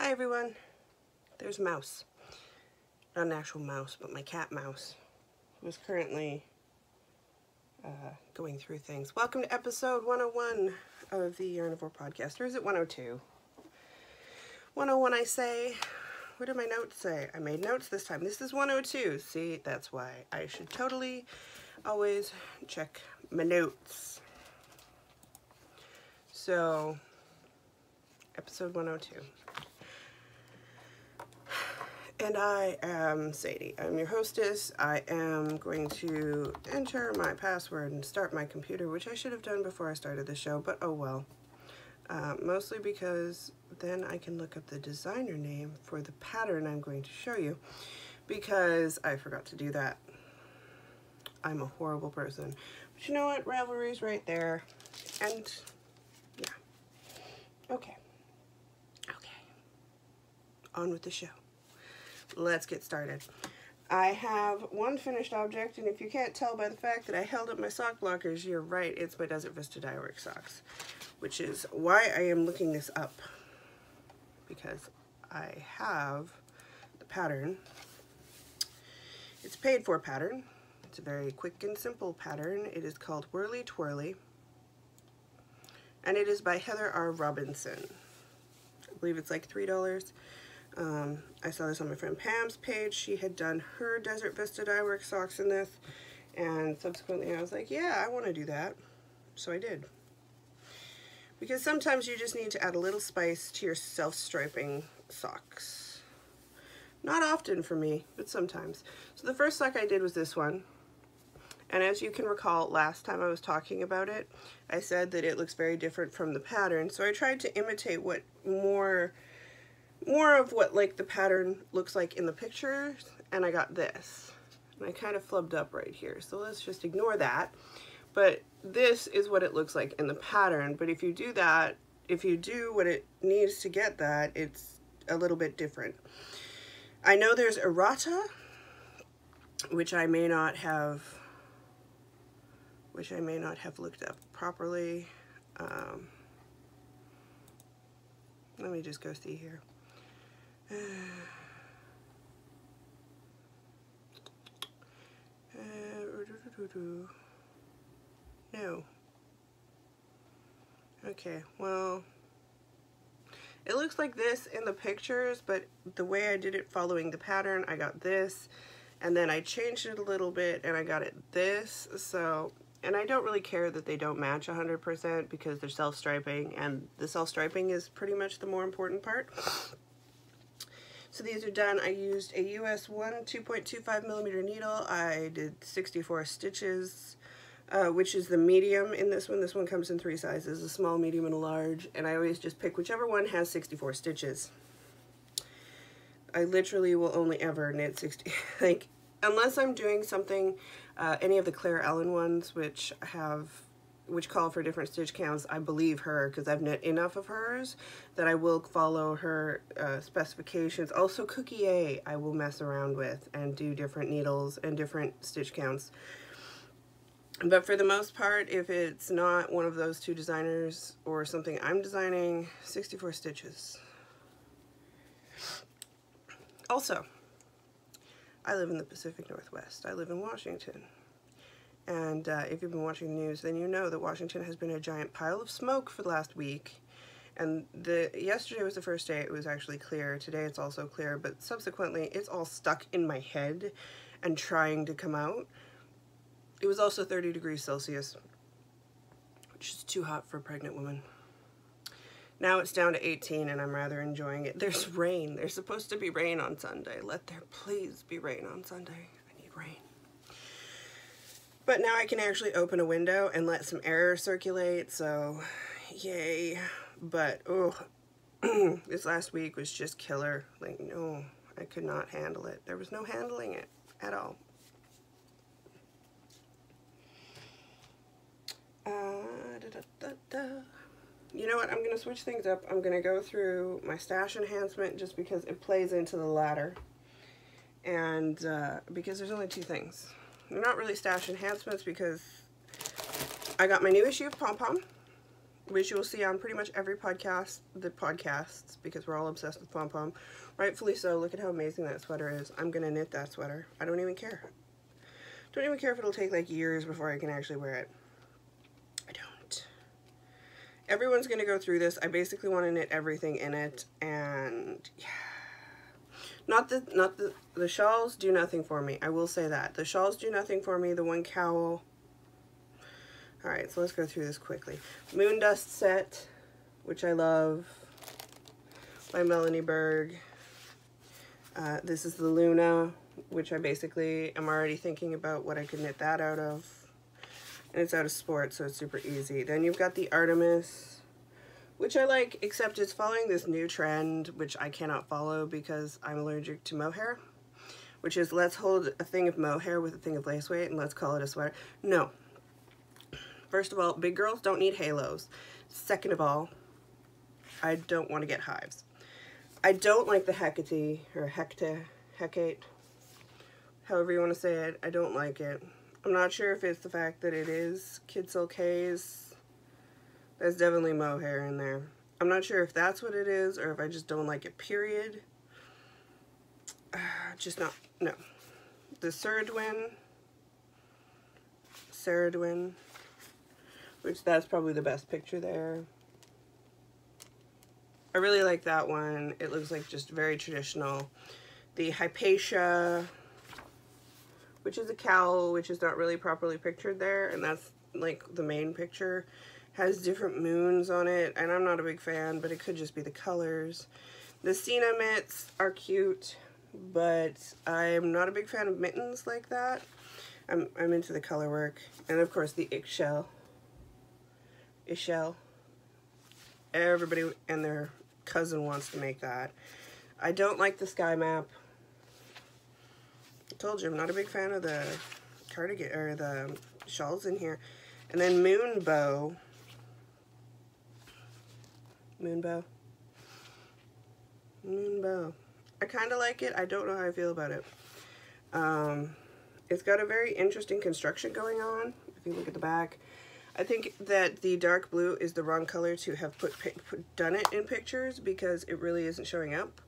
Hi everyone, there's a mouse. Not an actual mouse, but my cat mouse, who is currently going through things. Welcome to episode 101 of the Yarnivore Podcast, or is it 102? 101 I say. What did my notes say? I made notes this time. This is 102. See, that's why I should totally always check my notes. So, episode 102. And I am Sadie. I'm your hostess. I am going to enter my password and start my computer, which I should have done before I started the show, but oh well. Mostly because then I can look up the designer name for the pattern I'm going to show you, because I forgot to do that. I'm a horrible person. But you know what? Ravelry's right there. And yeah. Okay. On with the show. Let's get started. I have one finished object, and if you can't tell by the fact that I held up my sock blockers, you're right, it's my Desert Vista Dyework socks, which is why I am looking this up, because I have the pattern. It's a paid for pattern. It's a very quick and simple pattern. It is called Whirly Twirly, and it is by Heather R. Robinson. I believe it's like $3. I saw this on my friend Pam's page. She had done her Desert Vista Dyework socks in this, and subsequently I was like, yeah, I want to do that. So I did. Because sometimes you just need to add a little spice to your self-striping socks. Not often for me, but sometimes. So the first sock I did was this one. And as you can recall, last time I was talking about it, I said that it looks very different from the pattern. So I tried to imitate what more of what like the pattern looks like in the pictures, and I got this. And I kind of flubbed up right here, so let's just ignore that. But this is what it looks like in the pattern, but if you do that, if you do what it needs to get that, it's a little bit different. I know there's errata, which I may not have looked up properly. Let me just go see here. No. Okay, well, it looks like this in the pictures, but the way I did it following the pattern, I got this, and then I changed it a little bit, and I got it this, so, and I don't really care that they don't match 100% because they're self-striping, and the self-striping is pretty much the more important part. So these are done. I used a US 1 2.25 millimeter needle. I did 64 stitches, which is the medium in this one. This one comes in 3 sizes, a small, medium, and a large. And I always just pick whichever one has 64 stitches. I literally will only ever knit 60, like, unless I'm doing something, any of the Claire Ellen ones, which call for different stitch counts. I believe her because I've knit enough of hers that I will follow her specifications. Also Cookie A I will mess around with and do different needles and different stitch counts. But for the most part, if it's not one of those two designers or something I'm designing, 64 stitches. Also, I live in the Pacific Northwest. I live in Washington. And if you've been watching the news, then you know that Washington has been a giant pile of smoke for the last week. And yesterday was the first day it was actually clear. Today it's also clear, but subsequently it's all stuck in my head and trying to come out. It was also 30 degrees Celsius, which is too hot for a pregnant woman. Now it's down to 18 and I'm rather enjoying it. There's rain. There's supposed to be rain on Sunday. Let there please be rain on Sunday. I need rain. But now I can actually open a window and let some air circulate, so yay. But, oh, this last week was just killer. Like, no, I could not handle it. There was no handling it at all. You know what, I'm going to switch things up. I'm going to go through my stash enhancement just because it plays into the latter. And because there's only 2 things. They're not really stash enhancements because I got my new issue of Pom Pom, which you will see on pretty much every podcast, podcasts, because we're all obsessed with pom-pom. Rightfully so. Look at how amazing that sweater is. I'm going to knit that sweater. I don't even care. Don't even care if it'll take like years before I can actually wear it. I don't. Everyone's going to go through this. I basically want to knit everything in it, and yeah. Not the shawls do nothing for me. I will say that. The shawls do nothing for me. The one cowl. Alright, so let's go through this quickly. Moon Dust set, which I love, by Melanie Berg. This is the Luna, which I basically am already thinking about what I could knit that out of. And it's out of sport, so it's super easy. Then you've got the Artemis, which I like, except it's following this new trend, which I cannot follow because I'm allergic to mohair, which is let's hold a thing of mohair with a thing of lace weight and let's call it a sweater. No. First of all, big girls don't need halos. Second of all, I don't want to get hives. I don't like the Hecate, or Hecate, however you want to say it. I don't like it. I'm not sure if it's the fact that it is Kid Silk Haze. There's definitely mohair in there. I'm not sure if that's what it is, or if I just don't like it, period. Just not, no. The Ceridwen, which that's probably the best picture there. I really like that one. It looks like just very traditional. The Hypatia, which is a cowl, which is not really properly pictured there, and that's like the main picture, has different moons on it, and I'm not a big fan, but it could just be the colors. The Sina mitts are cute, but I'm not a big fan of mittens like that. I'm into the color work. And of course the Ishell. Everybody and their cousin wants to make that. I don't like the sky map. I told you I'm not a big fan of the cardigan or the shawls in here. And then Moonbow. I kind of like it. I don't know how I feel about it. It's got a very interesting construction going on. If you look at the back, I think that the dark blue is the wrong color to have done it in pictures because it really isn't showing up.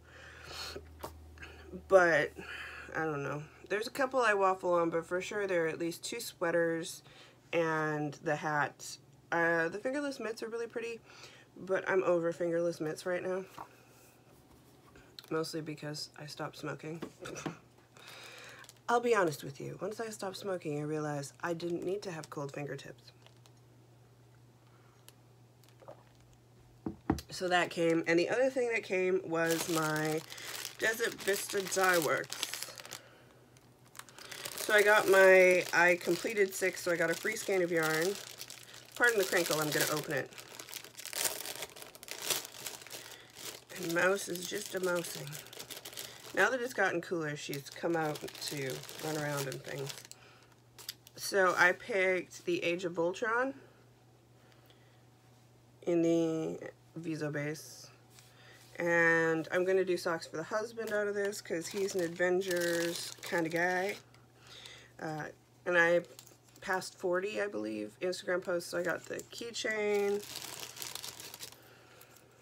But I don't know. There's a couple I waffle on, but for sure there are at least 2 sweaters and the hat. The fingerless mitts are really pretty, but I'm over fingerless mitts right now. Mostly because I stopped smoking. I'll be honest with you. Once I stopped smoking, I realized I didn't need to have cold fingertips. So that came, and the other thing that came was my Desert Vista Dye Works. So I completed 6, so I got a free skein of yarn. Pardon the crinkle, I'm going to open it. And Mouse is just a mousing. Now that it's gotten cooler, she's come out to run around and things. So I picked the Age of Voltron in the Viso base. And I'm going to do socks for the husband out of this because he's an Avengers kind of guy. And I passed 40, I believe, Instagram posts. So I got the keychain.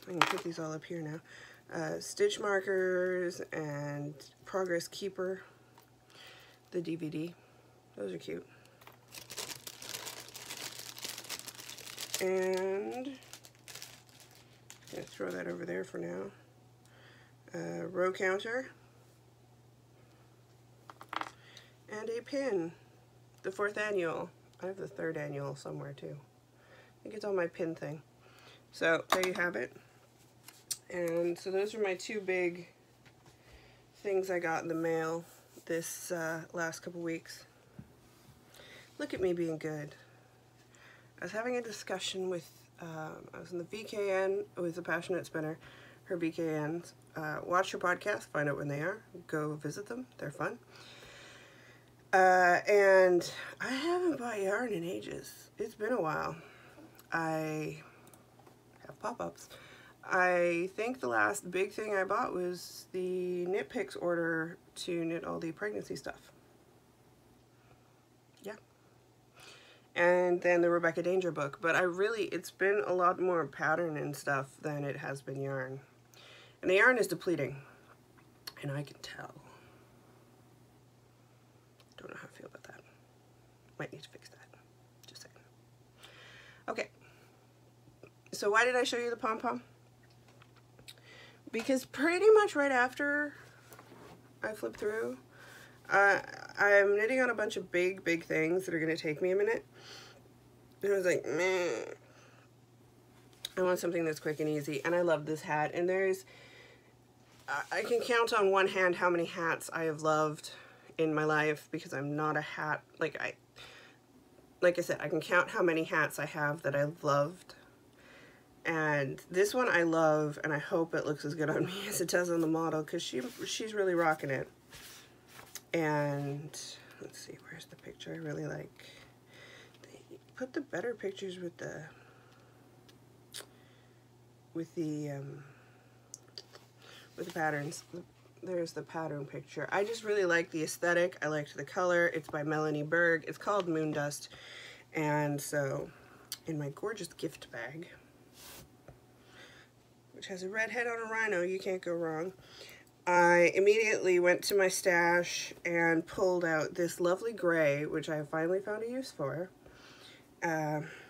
I can put these all up here now. Stitch markers and Progress Keeper, the DVD. Those are cute. And I'm going to throw that over there for now. Row counter. And a pin. The 4th annual. I have the 3rd annual somewhere too. I think it's on my pin thing. So there you have it. And so those are my 2 big things I got in the mail this last couple weeks. Look at me being good. I was having a discussion with, I was in the VKN with a passionate spinner, her VKNs. Watch her podcast, find out when they are. Go visit them, they're fun. And I haven't bought yarn in ages. It's been a while. I have pop-ups. I think the last big thing I bought was the Knit Picks order to knit all the pregnancy stuff. Yeah. and then the Rebecca Danger book. But it's been a lot more pattern and stuff than it has been yarn. And the yarn is depleting, and I can tell. Don't know how I feel about that. Might need to fix that. Just saying. Okay. So why did I show you the pom-pom? Because pretty much right after I flip through, I'm knitting on a bunch of big things that are going to take me a minute. And I was like, meh. I want something that's quick and easy. And I love this hat. And I can count on one hand how many hats I have loved in my life, because I'm not a hat, like I said, I can count how many hats I have that I've loved. And this one I love, and I hope it looks as good on me as it does on the model, because she's really rocking it. And let's see, where's the picture I really like? They put the better pictures with the patterns. There's the pattern picture. I just really like the aesthetic. I liked the color. It's by Melanie Berg. It's called Moon Dust. And so in my gorgeous gift bag, which has a red head on a rhino, you can't go wrong, I immediately went to my stash and pulled out this lovely gray, which I have finally found a use for.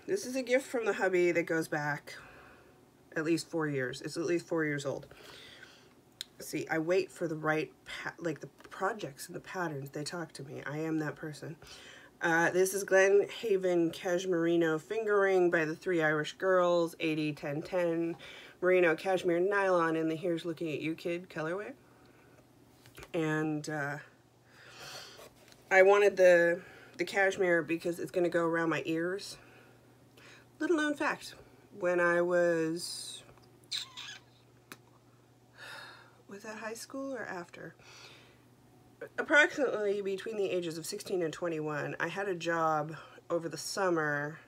This is a gift from the hubby that goes back at least 4 years. It's at least 4 years old. See, I wait for the right, like the projects and the patterns, they talk to me. I am that person. This is Glen Haven Cashmerino Fingering by the Three Irish Girls, 80-10-10, Merino Cashmere Nylon in the Here's Looking at You Kid colorway. And I wanted the cashmere because it's going to go around my ears. Little known fact, when I was that high school or after? Approximately between the ages of 16 and 21, I had a job over the summer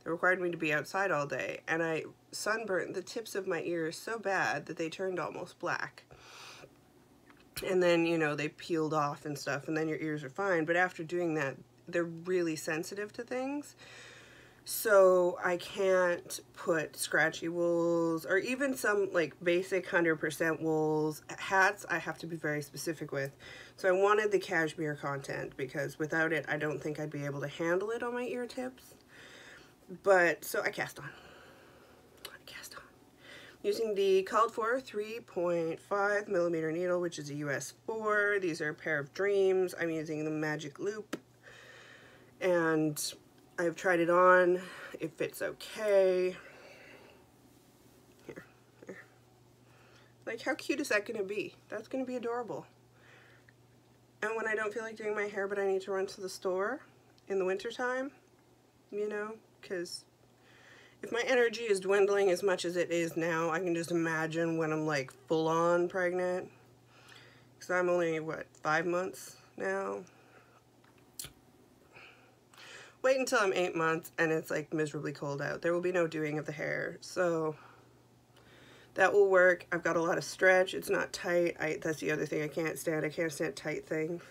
that required me to be outside all day, and I sunburnt the tips of my ears so bad that they turned almost black. And then, you know, they peeled off and stuff, and then your ears are fine, but after doing that, they're really sensitive to things. So I can't put scratchy wools or even some like basic 100% wools. Hats I have to be very specific with. So I wanted the cashmere content because without it I don't think I'd be able to handle it on my ear tips. But so I cast on. Using the called for 3.5 millimeter needle, which is a US 4. These are a pair of Dreams. I'm using the Magic Loop. And I've tried it on. It fits okay. Here. Like, how cute is that going to be? That's going to be adorable. And when I don't feel like doing my hair, but I need to run to the store in the wintertime, you know, because if my energy is dwindling as much as it is now, I can just imagine when I'm like full-on pregnant. Because I'm only, what, 5 months now? Wait until I'm 8 months and it's like miserably cold out. There will be no doing of the hair, so that will work. I've got a lot of stretch. It's not tight. That's the other thing I can't stand. I can't stand tight things.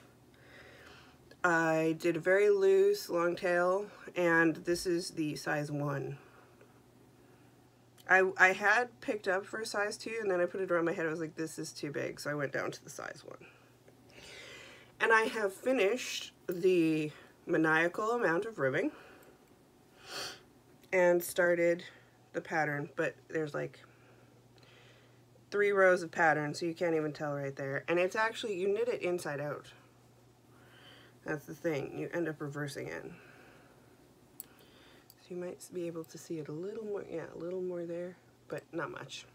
I did a very loose long tail, and this is the size 1. I had picked up for a size 2, and then I put it around my head. I was like, this is too big, so I went down to the size 1. And I have finished the maniacal amount of ribbing and started the pattern, but there's like 3 rows of pattern, so you can't even tell right there. And it's actually, you knit it inside out. That's the thing. You end up reversing it. So you might be able to see it a little more, yeah, a little more there, but not much.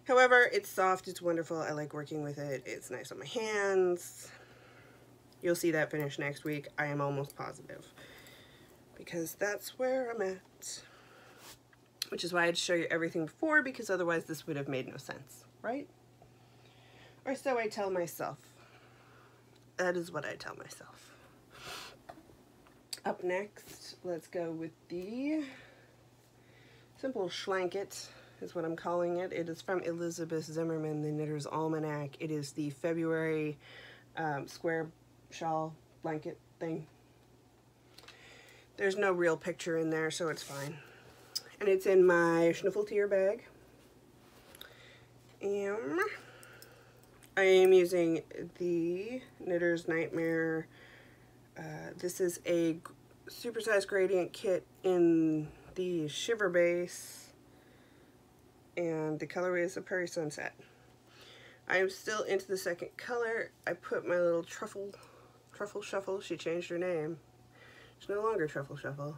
However, it's soft, it's wonderful. I like working with it. It's nice on my hands. You'll see that finish next week, I am almost positive, because that's where I'm at. Which is why I had to show you everything before, because otherwise this would have made no sense, right? Or so I tell myself. That is what I tell myself. Up next, let's go with the Simple Schlanket, is what I'm calling it. It is from Elizabeth Zimmerman, the Knitter's Almanac. It is the February square shawl blanket thing. There's no real picture in there, so it's fine. And it's in my Schnuffeltier bag. And I am using the Knitter's Nightmare. This is a supersized gradient kit in the Shiver base, and the colorway is a Prairie Sunset. I am still into the second color. I put my little Truffle Shuffle, she changed her name. It's no longer Truffle Shuffle.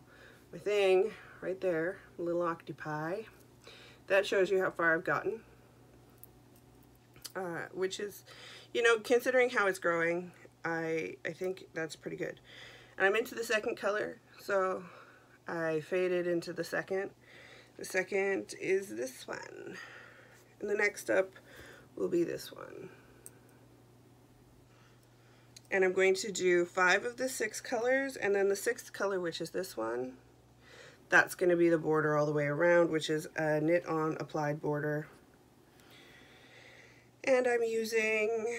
My thing right there, little octopi. That shows you how far I've gotten. Which is, you know, considering how it's growing, I think that's pretty good. And I'm into the second color, so I faded into the second. The second is this one. And the next up will be this one. And I'm going to do 5 of the 6 colors, and then the 6th color, which is this one, that's going to be the border all the way around, which is a knit on applied border. And I'm using,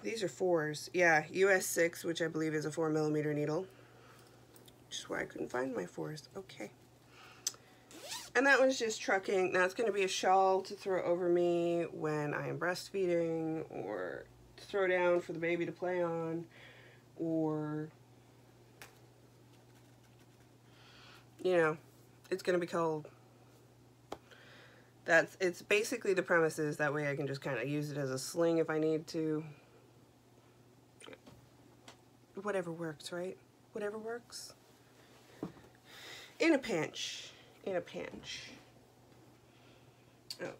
these are 4s, yeah, US 6, which I believe is a 4mm needle, which is why I couldn't find my 4s. Okay. And that one's just trucking. Now it's going to be a shawl to throw over me when I am breastfeeding, or to throw down for the baby to play on, or, you know, it's going to be cold. It's basically the premise is that way I can just kind of use it as a sling if I need to. Whatever works, right? Whatever works. In a pinch. In a pinch. Oh,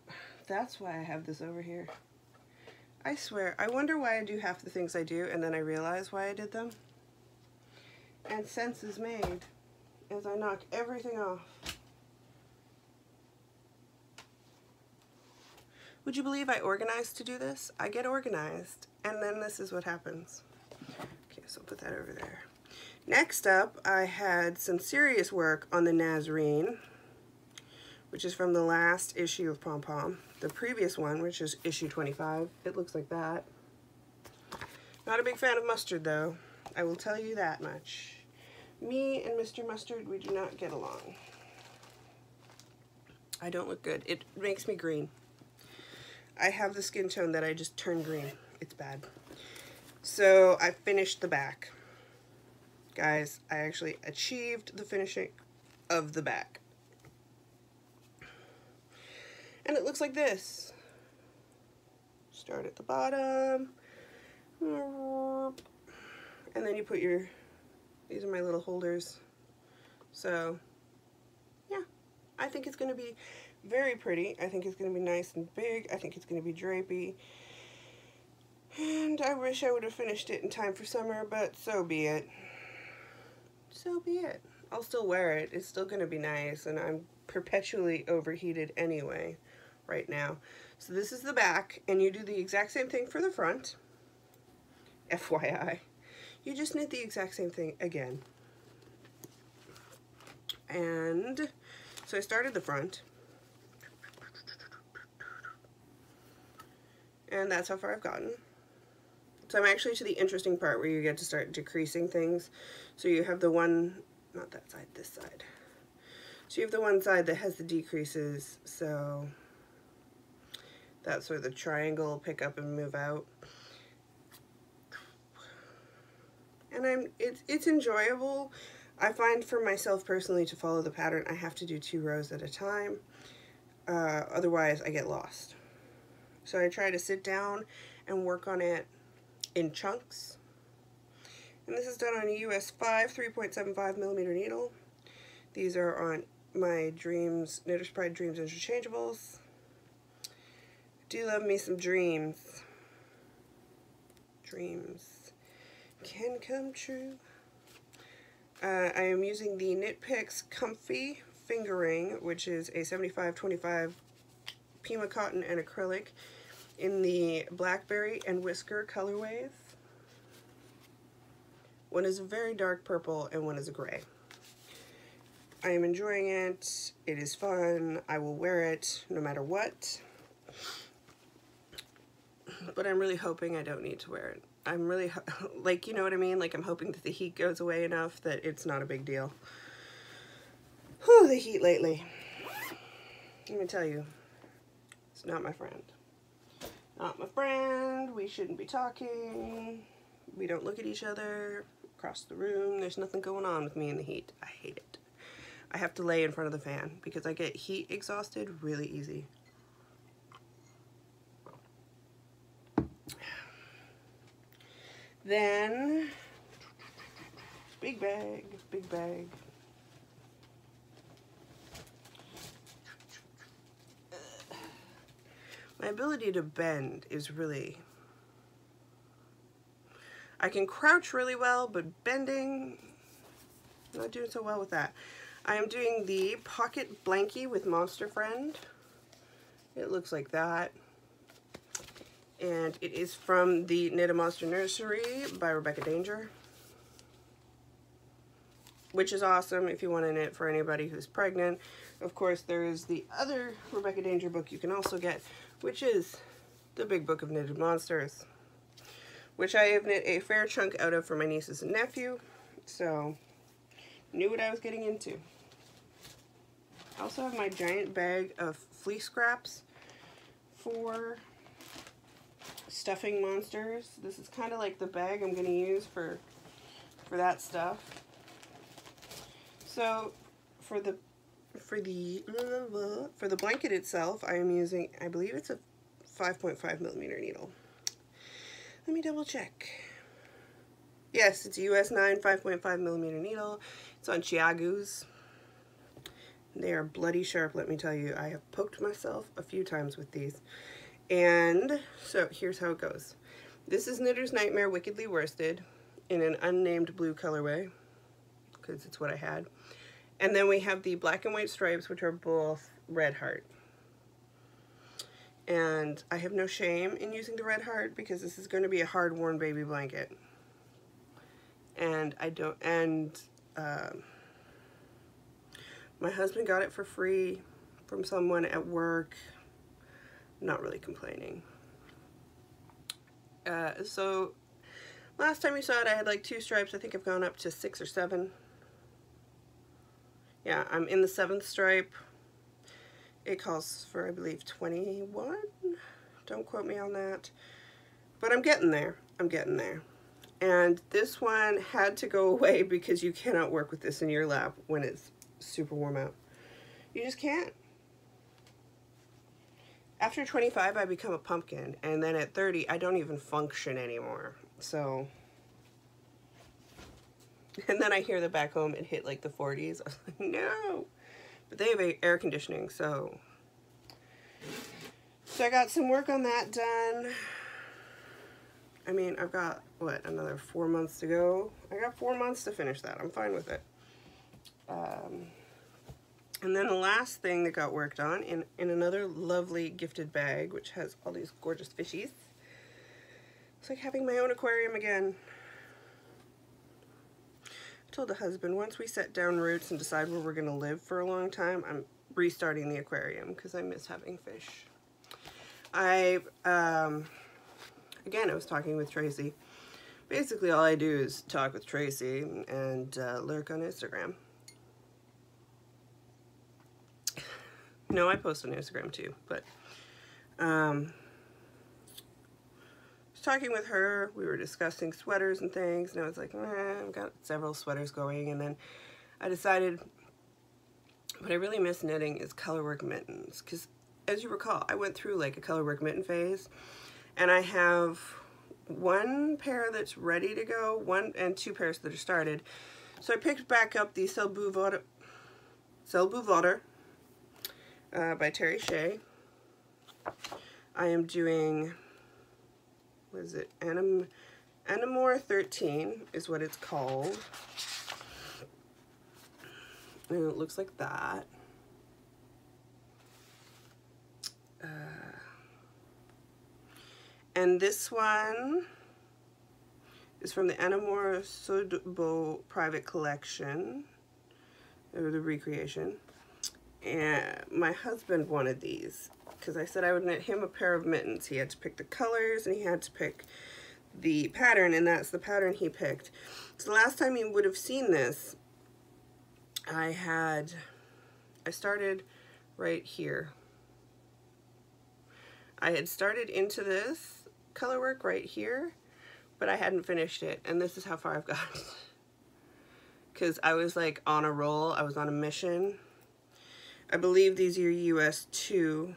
that's why I have this over here. I swear, I wonder why I do half the things I do, and then I realize why I did them. And sense is made as I knock everything off. Would you believe I organized to do this? I get organized, and then this is what happens. Okay, so I'll put that over there. Next up, I had some serious work on the Nazarene, which is from the last issue of Pom Pom. The previous one, which is issue 25, it looks like that. Not a big fan of mustard, though. I will tell you that much. Me and Mr. Mustard, we do not get along. I don't look good. It makes me green. I have the skin tone that I just turn green. It's bad. So I finished the back. Guys, I actually achieved the finishing of the back. And it looks like this. Start at the bottom. And then you put your, these are my little holders. So, yeah, I think it's going to be very pretty. I think it's going to be nice and big. I think it's going to be drapey. And I wish I would have finished it in time for summer, but so be it. So be it. I'll still wear it. It's still going to be nice, and I'm perpetually overheated anyway right now. So this is the back, and you do the exact same thing for the front. FYI. You just knit the exact same thing again. And so I started the front. And that's how far I've gotten. So I'm actually to the interesting part where you get to start decreasing things. So you have the one, not that side, this side. So you have the one side that has the decreases, so that's where the triangle will pick up and move out. And it's enjoyable. I find for myself personally to follow the pattern, I have to do 2 rows at a time. Otherwise I get lost. So I try to sit down and work on it in chunks. And this is done on a US 5 3.75mm needle. These are on my Dreams, Knitter's Pride Dreams Interchangeables. Do love me some dreams. Dreams can come true. I am using the Knit Picks Comfy Fingering, which is a 75-25 Pima cotton and acrylic in the Blackberry and Whisker colorways. One is a very dark purple and one is a gray. I am enjoying it. It is fun. I will wear it no matter what. But I'm really hoping I don't need to wear it. I'm really, like, you know what I mean? Like, I'm hoping that the heat goes away enough that it's not a big deal. Whew, the heat lately. Let me tell you, it's not my friend. Not my friend. We shouldn't be talking. We don't look at each other across the room. There's nothing going on with me in the heat. I hate it. I have to lay in front of the fan because I get heat exhausted really easy. Then, big bag, big bag. My ability to bend is really... I can crouch really well, but bending, I'm not doing so well with that. I am doing the Pocket Blankie with Monster Friend. It looks like that. And it is from the Knit a Monster Nursery by Rebecca Danger, which is awesome if you want to knit for anybody who's pregnant. Of course, there is the other Rebecca Danger book you can also get, which is the Big Book of Knitted Monsters, which I have knit a fair chunk out of for my nieces and nephew, so knew what I was getting into. I also have my giant bag of fleece scraps for stuffing monsters. This is kind of like the bag I'm going to use for that stuff. So for the blanket itself, I am using, I believe it's a 5.5mm needle. Let me double check. Yes, it's a US 9 5.5mm needle. It's on Chiagoos. They are bloody sharp, let me tell you. I have poked myself a few times with these. And so here's how it goes. This is Knitter's Nightmare Wickedly Worsted in an unnamed blue colorway, because it's what I had. And then we have the black and white stripes, which are both red heart. And I have no shame in using the red heart because this is going to be a hard-worn baby blanket. And I don't, and my husband got it for free from someone at work. Not really complaining. So last time you saw it, I had like 2 stripes. I think I've gone up to 6 or 7. Yeah, I'm in the 7th stripe. It calls for, I believe, 21. Don't quote me on that. But I'm getting there. I'm getting there. And this one had to go away because you cannot work with this in your lap when it's super warm out. You just can't. After 25, I become a pumpkin. And then at 30, I don't even function anymore. So... And then I hear that back home it hit like the 40s. I was like, no. But they have air conditioning, so I got some work on that done. I mean, I've got, what, another 4 months to go? I got 4 months to finish that. I'm fine with it. And then the last thing that got worked on in another lovely gifted bag, which has all these gorgeous fishies. It's like having my own aquarium again. I told the husband, once we set down roots and decide where we're going to live for a long time, I'm restarting the aquarium because I miss having fish. Again, I was talking with Tracy. Basically, all I do is talk with Tracy and lurk on Instagram. No, I post on Instagram too, but talking with her, we were discussing sweaters and things, and I was like, I've got several sweaters going, and then I decided what I really miss knitting is colorwork mittens, because as you recall, I went through like a colorwork mitten phase, and I have 1 pair that's ready to go, 1 and 2 pairs that are started. So I picked back up the Celle Bouvader by Terry Shea. I am doing, what is it, Anamore 13 is what it's called. And it looks like that. And this one is from the Anamore Sudbo private collection, or the recreation. And my husband wanted these because I said I would knit him a pair of mittens. He had to pick the colors and he had to pick the pattern, and that's the pattern he picked. So the last time you would have seen this, I had I started right here. I had started into this color work right here, but I hadn't finished it, and this is how far I've gotten. Because I was like on a roll, I was on a mission. I believe these are US 2,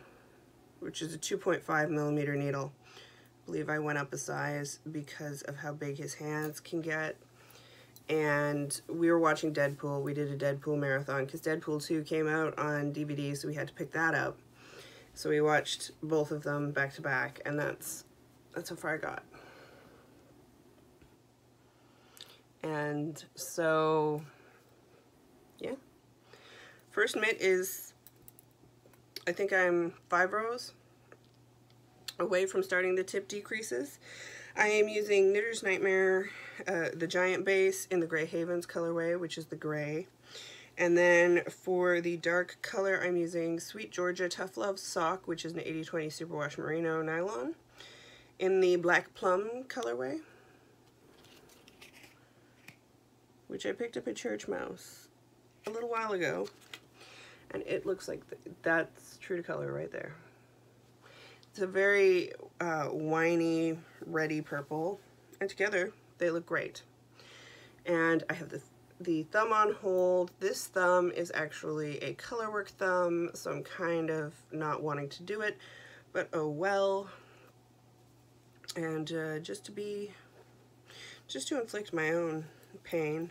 which is a 2.5 millimeter needle. I believe I went up a size because of how big his hands can get. And we were watching Deadpool. We did a Deadpool marathon because Deadpool 2 came out on DVD, so we had to pick that up. So we watched both of them back to back, and that's how far I got. And so, yeah. First mitt is, I think I'm 5 rows away from starting the tip decreases. I am using Knitter's Nightmare, the giant base in the Grey Havens colorway, which is the gray. And then for the dark color, I'm using Sweet Georgia Tough Love Sock, which is an 80/20 Superwash Merino nylon, in the Black Plum colorway, which I picked up at Church Mouse a little while ago. And it looks like that's true to color right there. It's a very winey, reddy purple, and together they look great. And I have the thumb on hold. This thumb is actually a colorwork thumb, so I'm kind of not wanting to do it, but oh well. And just to inflict my own pain,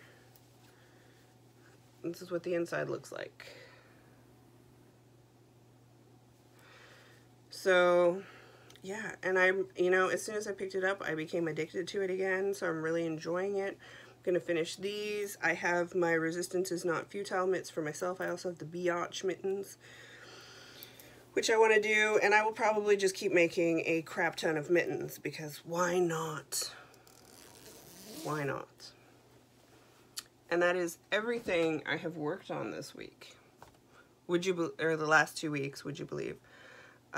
this is what the inside looks like. So, yeah, and as soon as I picked it up, I became addicted to it again, so I'm really enjoying it. I'm going to finish these. I have my Resistance is Not Futile mitts for myself. I also have the Biatch mittens, which I want to do, and I will probably just keep making a crap ton of mittens, because why not? Why not? And that is everything I have worked on this week. Or the last 2 weeks, would you believe?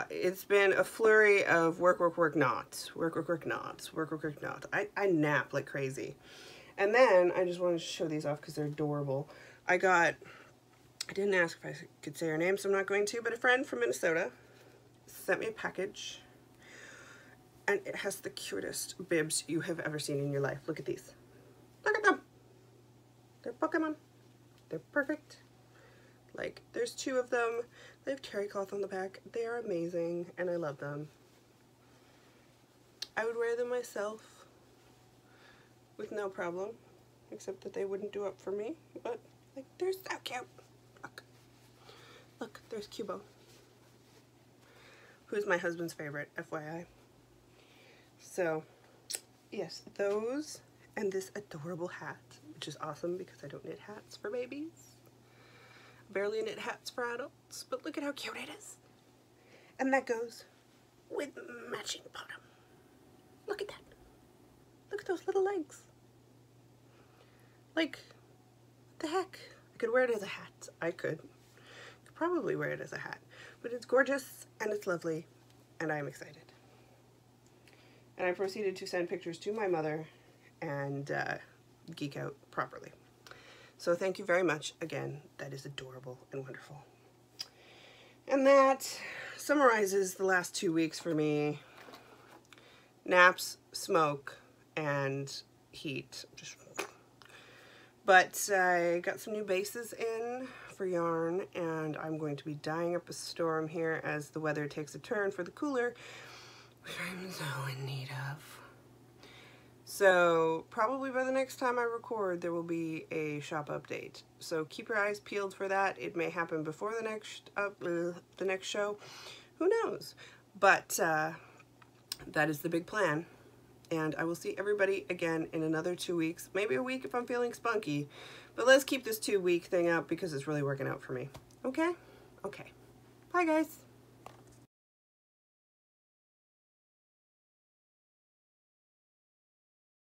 It's been a flurry of work, not. Work, not. I nap like crazy. And then, I just wanted to show these off because they're adorable. I didn't ask if I could say her name, so I'm not going to, but a friend from Minnesota sent me a package. And it has the cutest bibs you have ever seen in your life. Look at these. Look at them. They're Pokemon. They're perfect. Like, there's 2 of them. They have terry cloth on the back. They are amazing, and I love them. I would wear them myself with no problem, except that they wouldn't do up for me, but, like, they're so cute. Look. Look, there's Cubo, who's my husband's favorite, FYI. So, yes, those, and this adorable hat, which is awesome because I don't knit hats for babies. Barely knit hats for adults, but look at how cute it is. And that goes with matching bottom. Look at that. Look at those little legs. Like, what the heck? I could wear it as a hat. I could probably wear it as a hat. But it's gorgeous, and it's lovely, and I'm excited. And I proceeded to send pictures to my mother and geek out properly. So thank you very much. Again, that is adorable and wonderful. And that summarizes the last 2 weeks for me. Naps, smoke, and heat. But I got some new bases in for yarn, and I'm going to be dyeing up a storm here as the weather takes a turn for the cooler, which I'm so in need of. So probably by the next time I record, there will be a shop update. So keep your eyes peeled for that. It may happen before the next show. Who knows? But that is the big plan. And I will see everybody again in another 2 weeks. Maybe a week if I'm feeling spunky. But let's keep this 2-week thing up because it's really working out for me. Okay? Okay. Bye, guys.